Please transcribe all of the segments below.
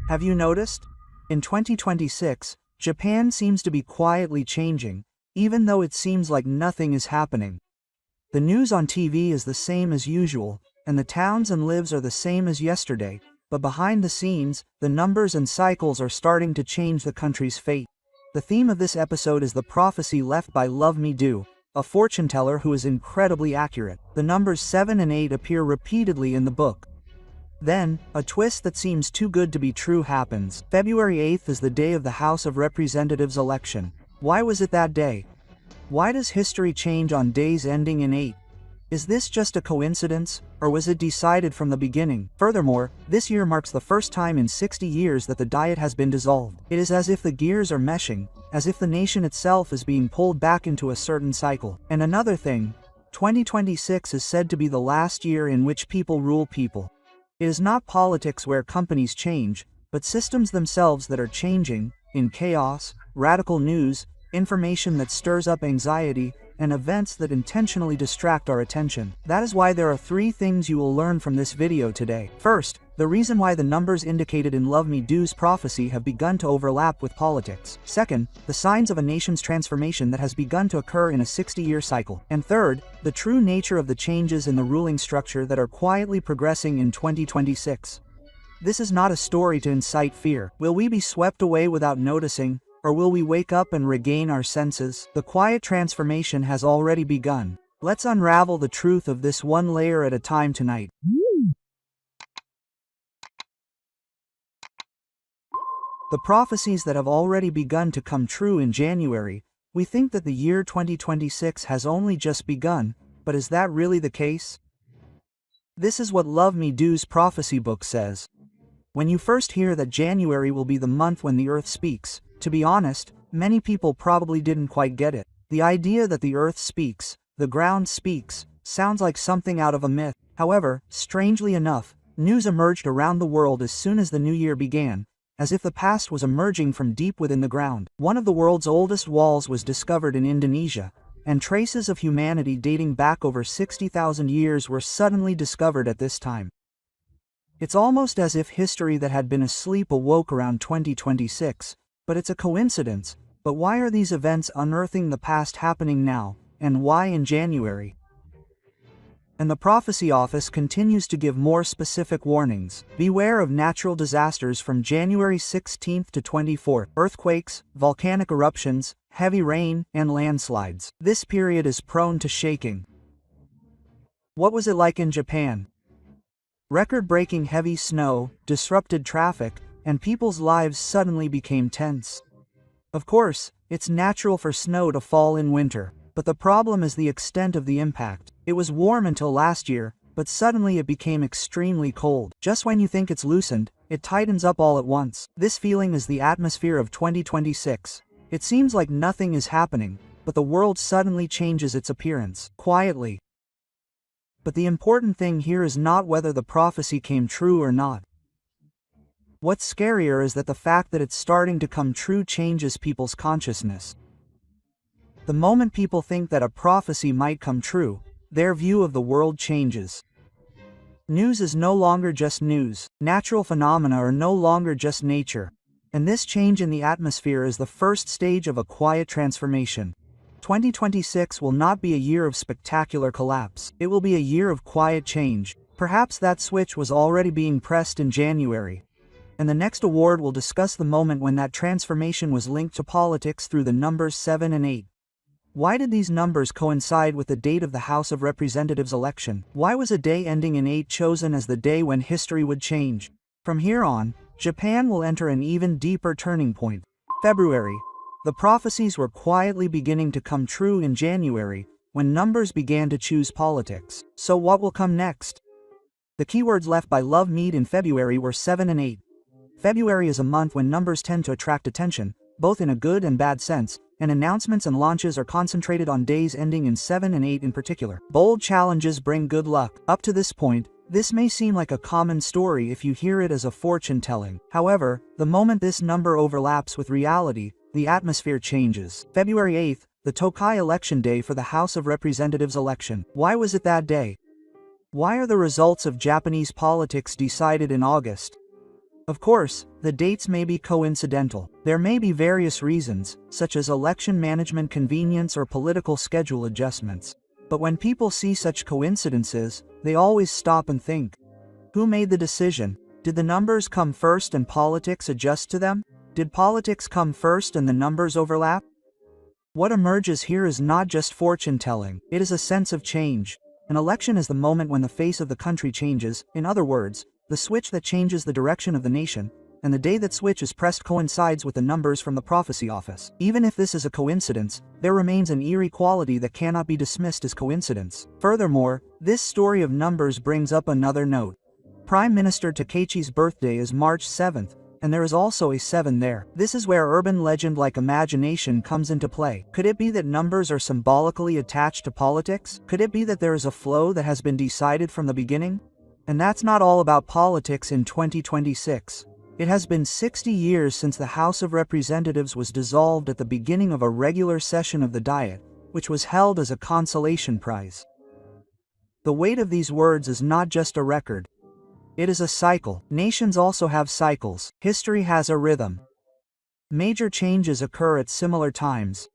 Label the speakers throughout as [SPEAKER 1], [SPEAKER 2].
[SPEAKER 1] Have you noticed? In 2026, Japan seems to be quietly changing, even though it seems like nothing is happening. The news on TV is the same as usual, and the towns and lives are the same as yesterday, but behind the scenes, the numbers and cycles are starting to change the country's fate. The theme of this episode is the prophecy left by Love Me Do, a fortune teller who is incredibly accurate. The numbers 7 and 8 appear repeatedly in the book. Then, a twist that seems too good to be true happens. February 8th is the day of the House of Representatives election. Why was it that day? Why does history change on days ending in 8? Is this just a coincidence, or was it decided from the beginning? Furthermore, this year marks the first time in 60 years that the Diet has been dissolved. It is as if the gears are meshing, as if the nation itself is being pulled back into a certain cycle. And another thing, 2026 is said to be the last year in which people rule people. It is not politics where companies change, but systems themselves that are changing, in chaos, radical news, information that stirs up anxiety, and events that intentionally distract our attention. That is why there are 3 things you will learn from this video today. First, the reason why the numbers indicated in Love Me Do's prophecy have begun to overlap with politics. Second, the signs of a nation's transformation that has begun to occur in a 60-year cycle. And third, the true nature of the changes in the ruling structure that are quietly progressing in 2026. This is not a story to incite fear. Will we be swept away without noticing? Or will we wake up and regain our senses? The quiet transformation has already begun. Let's unravel the truth of this one layer at a time tonight. The prophecies that have already begun to come true in January. We think that the year 2026 has only just begun, but is that really the case? This is what Love Me Do's prophecy book says. When you first hear that January will be the month when the earth speaks, to be honest, many people probably didn't quite get it. The idea that the earth speaks, the ground speaks, sounds like something out of a myth. However, strangely enough, news emerged around the world as soon as the new year began, as if the past was emerging from deep within the ground. One of the world's oldest walls was discovered in Indonesia, and traces of humanity dating back over 60,000 years were suddenly discovered at this time. It's almost as if history that had been asleep awoke around 2026. But it's a coincidence. But why are these events unearthing the past happening now, and why in January? And the Prophecy Office continues to give more specific warnings. Beware of natural disasters from January 16th to 24th. Earthquakes, volcanic eruptions, heavy rain, and landslides. This period is prone to shaking. What was it like in Japan? Record-breaking heavy snow, disrupted traffic, and people's lives suddenly became tense. Of course, it's natural for snow to fall in winter, but the problem is the extent of the impact. It was warm until last year, but suddenly it became extremely cold. Just when you think it's loosened, it tightens up all at once. This feeling is the atmosphere of 2026. It seems like nothing is happening, but the world suddenly changes its appearance, quietly. But the important thing here is not whether the prophecy came true or not. What's scarier is that the fact that it's starting to come true changes people's consciousness. The moment people think that a prophecy might come true, their view of the world changes. News is no longer just news. Natural phenomena are no longer just nature. And this change in the atmosphere is the first stage of a quiet transformation. 2026 will not be a year of spectacular collapse. It will be a year of quiet change. Perhaps that switch was already being pressed in January. And the next award will discuss the moment when that transformation was linked to politics through the numbers 7 and 8. Why did these numbers coincide with the date of the House of Representatives election? Why was a day ending in 8 chosen as the day when history would change? From here on, Japan will enter an even deeper turning point. February. The prophecies were quietly beginning to come true in January, when numbers began to choose politics. So what will come next? The keywords left by Love Me Do in February were 7 and 8. February is a month when numbers tend to attract attention, both in a good and bad sense, and announcements and launches are concentrated on days ending in 7 and 8 in particular. Bold challenges bring good luck. Up to this point, this may seem like a common story if you hear it as a fortune telling. However, the moment this number overlaps with reality, the atmosphere changes. February 8th, the Tokai election day for the House of Representatives election. Why was it that day? Why are the results of Japanese politics decided in August? Of course, the dates may be coincidental. There may be various reasons, such as election management convenience or political schedule adjustments. But when people see such coincidences, they always stop and think. Who made the decision? Did the numbers come first and politics adjust to them? Did politics come first and the numbers overlap? What emerges here is not just fortune-telling, it is a sense of change. An election is the moment when the face of the country changes, in other words, the switch that changes the direction of the nation, and the day that switch is pressed coincides with the numbers from the prophecy office. Even if this is a coincidence, there remains an eerie quality that cannot be dismissed as coincidence. Furthermore, this story of numbers brings up another note. Prime Minister Takechi's birthday is March 7th, and there is also a 7 there. This is where urban legend like imagination comes into play. Could it be that numbers are symbolically attached to politics? Could it be that there is a flow that has been decided from the beginning? And that's not all about politics in 2026. It has been 60 years since the House of Representatives was dissolved at the beginning of a regular session of the Diet, which was held as a consolation prize. The weight of these words is not just a record. It is a cycle. Nations also have cycles. History has a rhythm. Major changes occur at similar times.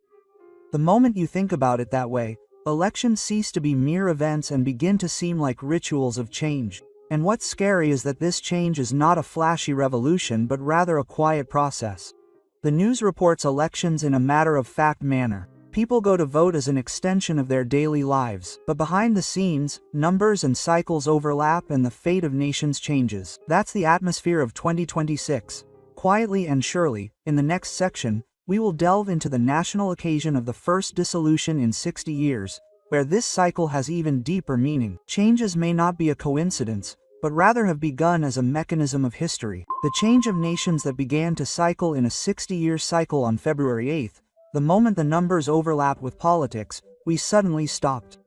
[SPEAKER 1] The moment you think about it that way, elections cease to be mere events and begin to seem like rituals of change. And what's scary is that this change is not a flashy revolution but rather a quiet process. The news reports elections in a matter-of-fact manner. People go to vote as an extension of their daily lives, but behind the scenes, numbers and cycles overlap and the fate of nations changes. That's the atmosphere of 2026. Quietly and surely, in the next section, we will delve into the national occasion of the first dissolution in 60 years, where this cycle has even deeper meaning. Changes may not be a coincidence, but rather have begun as a mechanism of history. The change of nations that began to cycle in a 60-year cycle on February 8th, the moment the numbers overlapped with politics, we suddenly stopped.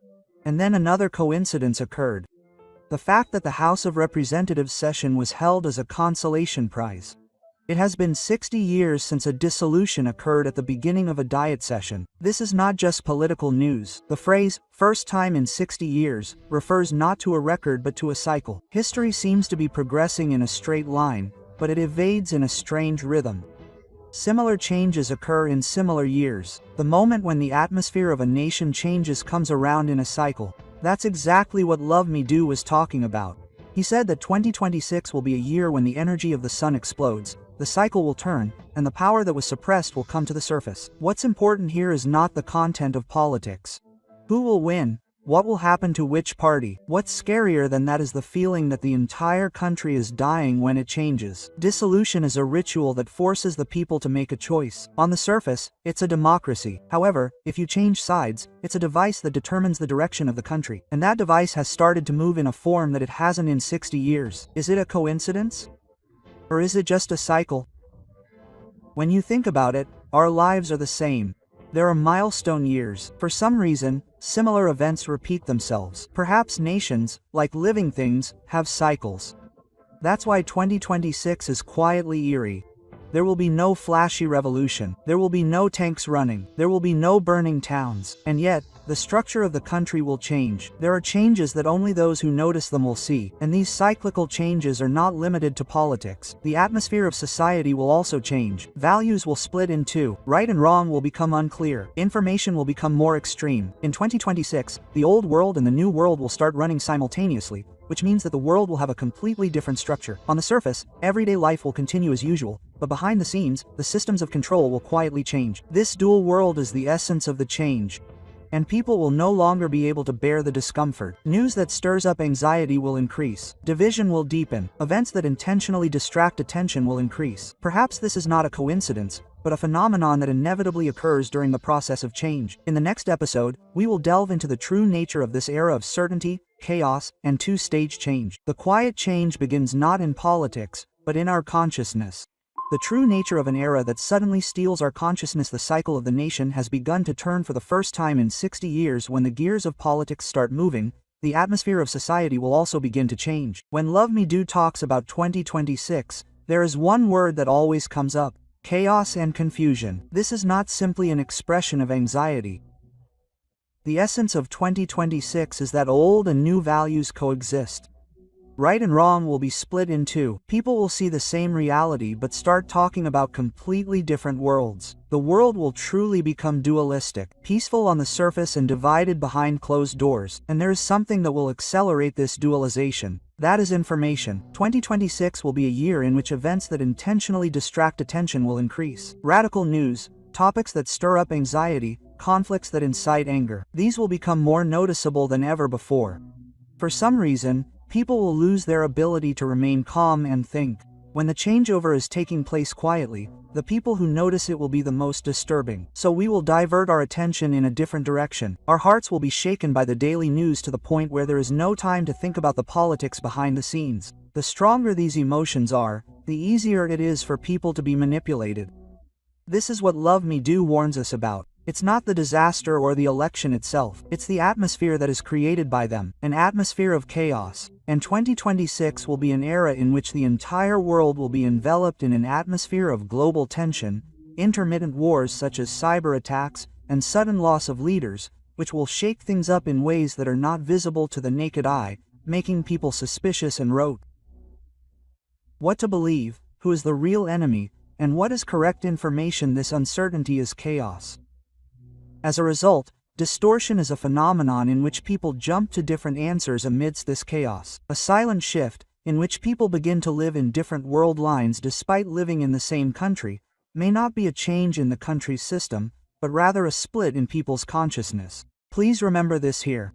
[SPEAKER 1] And then another coincidence occurred. The fact that the House of Representatives session was held as a consolation prize. It has been 60 years since a dissolution occurred at the beginning of a Diet session. This is not just political news. The phrase, "first time in 60 years," refers not to a record but to a cycle. History seems to be progressing in a straight line, but it evades in a strange rhythm. Similar changes occur in similar years. The moment when the atmosphere of a nation changes comes around in a cycle. That's exactly what Love Me Do was talking about. He said that 2026 will be a year when the energy of the sun explodes, the cycle will turn, and the power that was suppressed will come to the surface. What's important here is not the content of politics. Who will win? What will happen to which party? What's scarier than that is the feeling that the entire country is dying when it changes. Dissolution is a ritual that forces the people to make a choice. On the surface, it's a democracy. However, if you change sides, it's a device that determines the direction of the country. And that device has started to move in a form that it hasn't in 60 years. Is it a coincidence? Or is it just a cycle? When you think about it, our lives are the same. There are milestone years. For some reason, similar events repeat themselves. Perhaps nations, like living things, have cycles. That's why 2026 is quietly eerie. There will be no flashy revolution. There will be no tanks running. There will be no burning towns. And yet, the structure of the country will change. There are changes that only those who notice them will see. And these cyclical changes are not limited to politics. The atmosphere of society will also change. Values will split in two. Right and wrong will become unclear. Information will become more extreme. In 2026, the old world and the new world will start running simultaneously, which means that the world will have a completely different structure. On the surface, everyday life will continue as usual, but behind the scenes, the systems of control will quietly change. This dual world is the essence of the change. And people will no longer be able to bear the discomfort. News that stirs up anxiety will increase. Division will deepen. Events that intentionally distract attention will increase. Perhaps this is not a coincidence, but a phenomenon that inevitably occurs during the process of change. In the next episode, we will delve into the true nature of this era of certainty, chaos, and two-stage change. The quiet change begins not in politics, but in our consciousness. The true nature of an era that suddenly steals our consciousness. The cycle of the nation has begun to turn for the first time in 60 years. When the gears of politics start moving, the atmosphere of society will also begin to change. When Love Me Do talks about 2026, there is one word that always comes up: chaos and confusion. This is not simply an expression of anxiety. The essence of 2026 is that old and new values coexist. Right and wrong will be split in two. People will see the same reality but start talking about completely different worlds. The world will truly become dualistic, peaceful on the surface and divided behind closed doors. And there is something that will accelerate this dualization. That is information. 2026 will be a year in which events that intentionally distract attention will increase. Radical news, topics that stir up anxiety, conflicts that incite anger. These will become more noticeable than ever before. For some reason, people will lose their ability to remain calm and think. When the changeover is taking place quietly, the people who notice it will be the most disturbing. So we will divert our attention in a different direction. Our hearts will be shaken by the daily news to the point where there is no time to think about the politics behind the scenes. The stronger these emotions are, the easier it is for people to be manipulated. This is what Love Me Do warns us about. It's not the disaster or the election itself, it's the atmosphere that is created by them, an atmosphere of chaos. And 2026 will be an era in which the entire world will be enveloped in an atmosphere of global tension, intermittent wars such as cyber attacks, and sudden loss of leaders, which will shake things up in ways that are not visible to the naked eye, making people suspicious and rote. What to believe, who is the real enemy, and what is correct information? This uncertainty is chaos. As a result, distortion is a phenomenon in which people jump to different answers amidst this chaos. A silent shift, in which people begin to live in different world lines despite living in the same country, may not be a change in the country's system, but rather a split in people's consciousness. Please remember this here.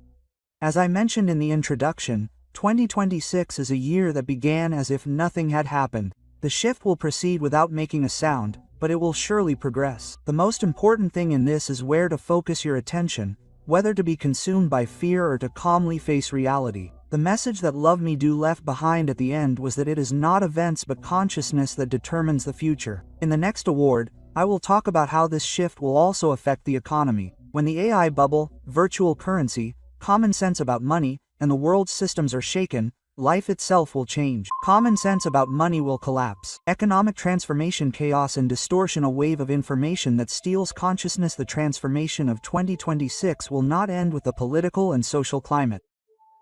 [SPEAKER 1] As I mentioned in the introduction, 2026 is a year that began as if nothing had happened. The shift will proceed without making a sound, but it will surely progress. The most important thing in this is where to focus your attention, whether to be consumed by fear or to calmly face reality. The message that Love Me Do left behind at the end was that it is not events but consciousness that determines the future. In the next award, I will talk about how this shift will also affect the economy. When the AI bubble, virtual currency, common sense about money, and the world's systems are shaken, life itself will change. Common sense about money will collapse. Economic transformation, chaos and distortion, a wave of information that steals consciousness. The transformation of 2026 will not end with the political and social climate.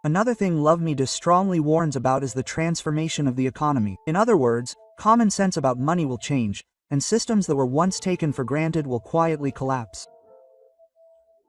[SPEAKER 1] Another thing Love Me Do strongly warns about is the transformation of the economy. In other words, common sense about money will change, and systems that were once taken for granted will quietly collapse.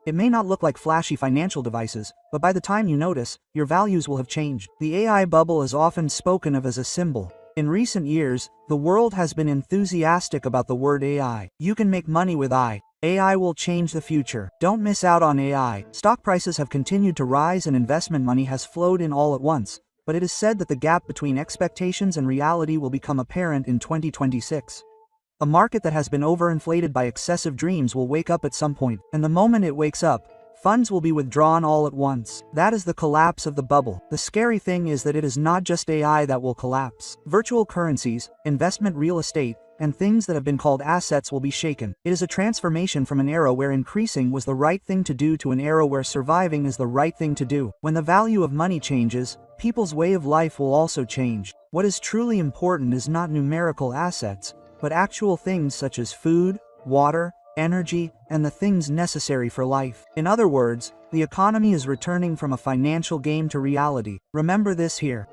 [SPEAKER 1] It may not look like flashy financial devices, but by the time you notice, your values will have changed. The AI bubble is often spoken of as a symbol. In recent years, the world has been enthusiastic about the word AI. You can make money with AI. AI will change the future. Don't miss out on AI. Stock prices have continued to rise and investment money has flowed in all at once, but it is said that the gap between expectations and reality will become apparent in 2026. A market that has been overinflated by excessive dreams will wake up at some point, and the moment it wakes up, funds will be withdrawn all at once. That is the collapse of the bubble. The scary thing is that it is not just AI that will collapse. Virtual currencies, investment real estate, and things that have been called assets will be shaken. It is a transformation from an era where increasing was the right thing to do to an era where surviving is the right thing to do. When the value of money changes, people's way of life will also change. What is truly important is not numerical assets, but actual things such as food, water, energy, and the things necessary for life. In other words, the economy is returning from a financial game to reality. Remember this here.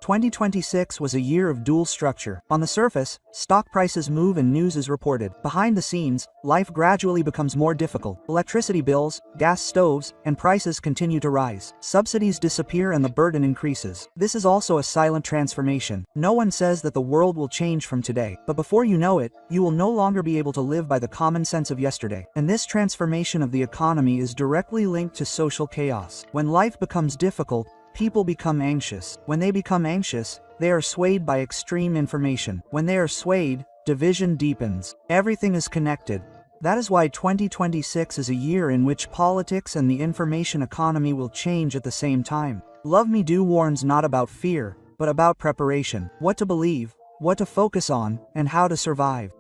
[SPEAKER 1] 2026 was a year of dual structure. On the surface, stock prices move and news is reported. Behind the scenes, life gradually becomes more difficult. Electricity bills, gas stoves, and prices continue to rise. Subsidies disappear and the burden increases. This is also a silent transformation. No one says that the world will change from today, but before you know it, you will no longer be able to live by the common sense of yesterday. And this transformation of the economy is directly linked to social chaos. When life becomes difficult, people become anxious. When they become anxious, they are swayed by extreme information. When they are swayed, division deepens. Everything is connected. That is why 2026 is a year in which politics and the information economy will change at the same time. Love Me Do warns not about fear, but about preparation. What to believe, what to focus on, and how to survive.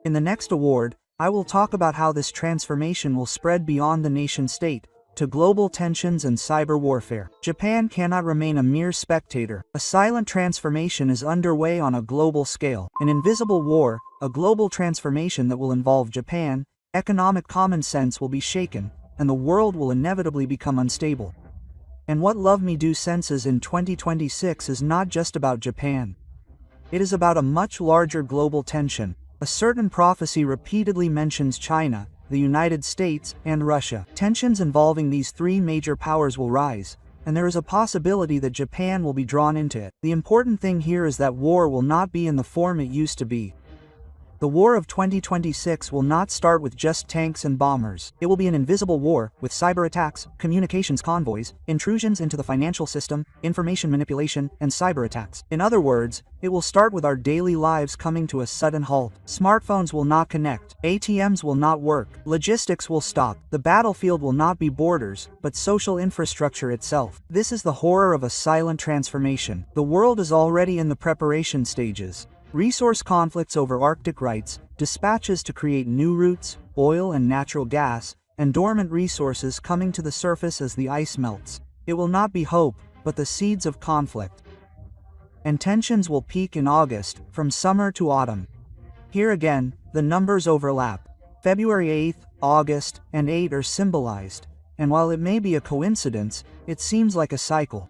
[SPEAKER 1] In the next award, I will talk about how this transformation will spread beyond the nation-state, to global tensions and cyber warfare. Japan cannot remain a mere spectator. A silent transformation is underway on a global scale. An invisible war, a global transformation that will involve Japan. Economic common sense will be shaken, and the world will inevitably become unstable. And what Love Me Do senses in 2026 is not just about Japan. It is about a much larger global tension. A certain prophecy repeatedly mentions China, the United States, and Russia. Tensions involving these three major powers will rise, and there is a possibility that Japan will be drawn into it. The important thing here is that war will not be in the form it used to be. The war of 2026 will not start with just tanks and bombers. It will be an invisible war, with cyber attacks, communications convoys, intrusions into the financial system, information manipulation, and cyber attacks. In other words, it will start with our daily lives coming to a sudden halt. Smartphones will not connect, ATMs will not work, logistics will stop, the battlefield will not be borders, but social infrastructure itself. This is the horror of a silent transformation. The world is already in the preparation stages. Resource conflicts over Arctic rights, dispatches to create new routes, oil and natural gas, and dormant resources coming to the surface as the ice melts. It will not be hope, but the seeds of conflict. And tensions will peak in August, from summer to autumn. Here again, the numbers overlap. February 8th, August, and 8 are symbolized, and while it may be a coincidence, it seems like a cycle.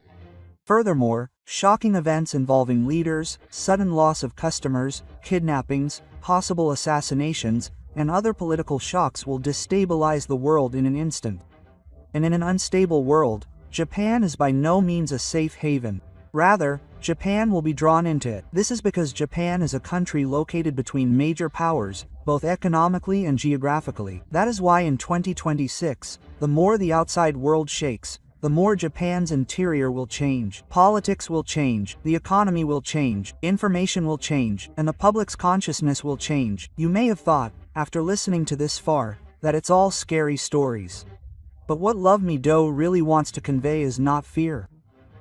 [SPEAKER 1] Furthermore, shocking events involving leaders, sudden loss of customers, kidnappings, possible assassinations, and other political shocks will destabilize the world in an instant. And in an unstable world, Japan is by no means a safe haven. Rather, Japan will be drawn into it. This is because Japan is a country located between major powers, both economically and geographically. That is why in 2026, the more the outside world shakes, the more Japan's interior will change. Politics will change, the economy will change, information will change, and the public's consciousness will change. You may have thought, after listening to this far, that it's all scary stories. But what Love Me Do really wants to convey is not fear.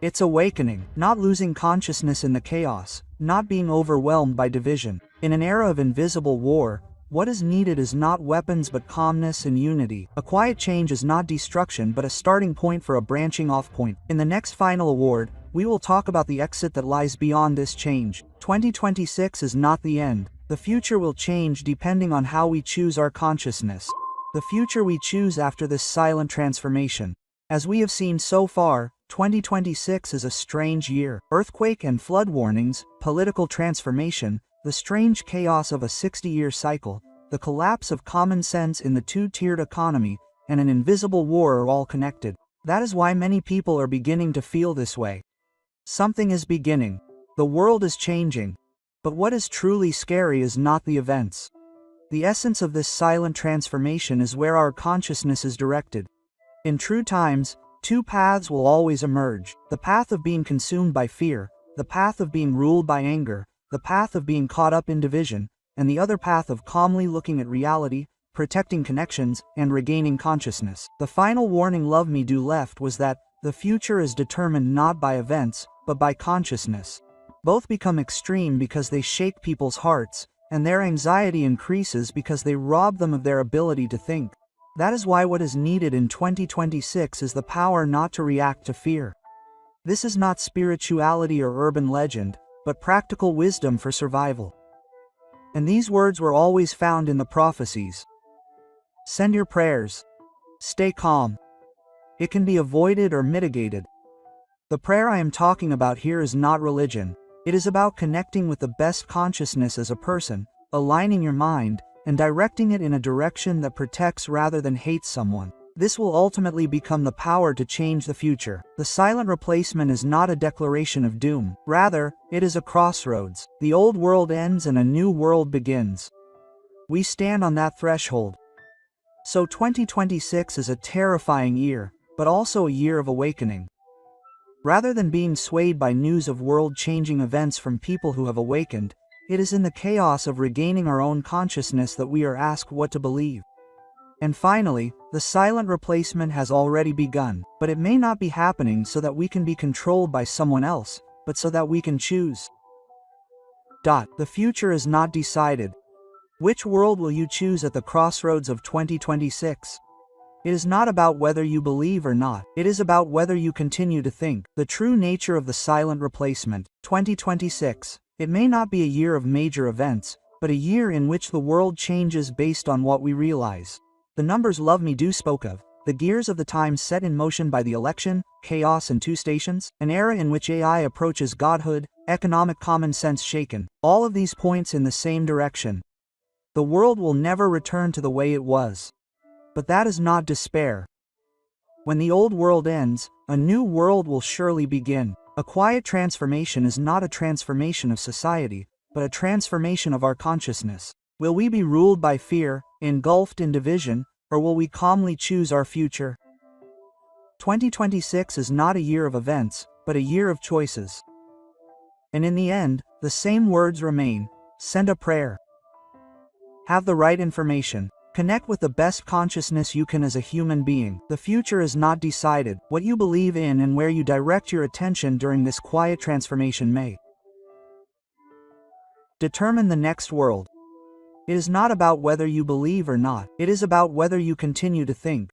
[SPEAKER 1] It's awakening, not losing consciousness in the chaos, not being overwhelmed by division. In an era of invisible war, what is needed is not weapons but calmness and unity. A quiet change is not destruction but a starting point for a branching off point. In the next final award, we will talk about the exit that lies beyond this change. 2026 is not the end. The future will change depending on how we choose our consciousness. The future we choose after this silent transformation. As we have seen so far, 2026 is a strange year. Earthquake and flood warnings, political transformation, the strange chaos of a 60-year cycle, the collapse of common sense in the two-tiered economy, and an invisible war are all connected. That is why many people are beginning to feel this way. Something is beginning. The world is changing. But what is truly scary is not the events. The essence of this silent transformation is where our consciousness is directed. In true times, two paths will always emerge. The path of being consumed by fear, the path of being ruled by anger, the path of being caught up in division, and the other path of calmly looking at reality, protecting connections, and regaining consciousness. The final warning Love Me Do left was that the future is determined not by events, but by consciousness. Both become extreme because they shake people's hearts, and their anxiety increases because they rob them of their ability to think. That is why what is needed in 2026 is the power not to react to fear. This is not spirituality or urban legend, but practical wisdom for survival. And these words were always found in the prophecies. Send your prayers. Stay calm. It can be avoided or mitigated. The prayer I am talking about here is not religion. It is about connecting with the best consciousness as a person, aligning your mind, and directing it in a direction that protects rather than hates someone. This will ultimately become the power to change the future. The silent replacement is not a declaration of doom. Rather, it is a crossroads. The old world ends and a new world begins. We stand on that threshold. So 2026 is a terrifying year, but also a year of awakening. Rather than being swayed by news of world-changing events from people who have awakened, it is in the chaos of regaining our own consciousness that we are asked what to believe. And finally, the silent replacement has already begun, but it may not be happening so that we can be controlled by someone else, but so that we can choose. The future is not decided. Which world will you choose at the crossroads of 2026? It is not about whether you believe or not, it is about whether you continue to think. The true nature of the silent replacement, 2026. It may not be a year of major events, but a year in which the world changes based on what we realize. The numbers Love Me Do spoke of, The gears of the times set in motion by the election, chaos and two stations, an era in which AI approaches godhood, economic common sense shaken, all of these points in the same direction. The world will never return to the way it was. But that is not despair. When the old world ends, a new world will surely begin. A quiet transformation is not a transformation of society, but a transformation of our consciousness. Will we be ruled by fear, engulfed in division, or will we calmly choose our future? 2026 is not a year of events, but a year of choices. And in the end, the same words remain: send a prayer. Have the right information. Connect with the best consciousness you can as a human being. The future is not decided. What you believe in and where you direct your attention during this quiet transformation may determine the next world. It is not about whether you believe or not. It is about whether you continue to think.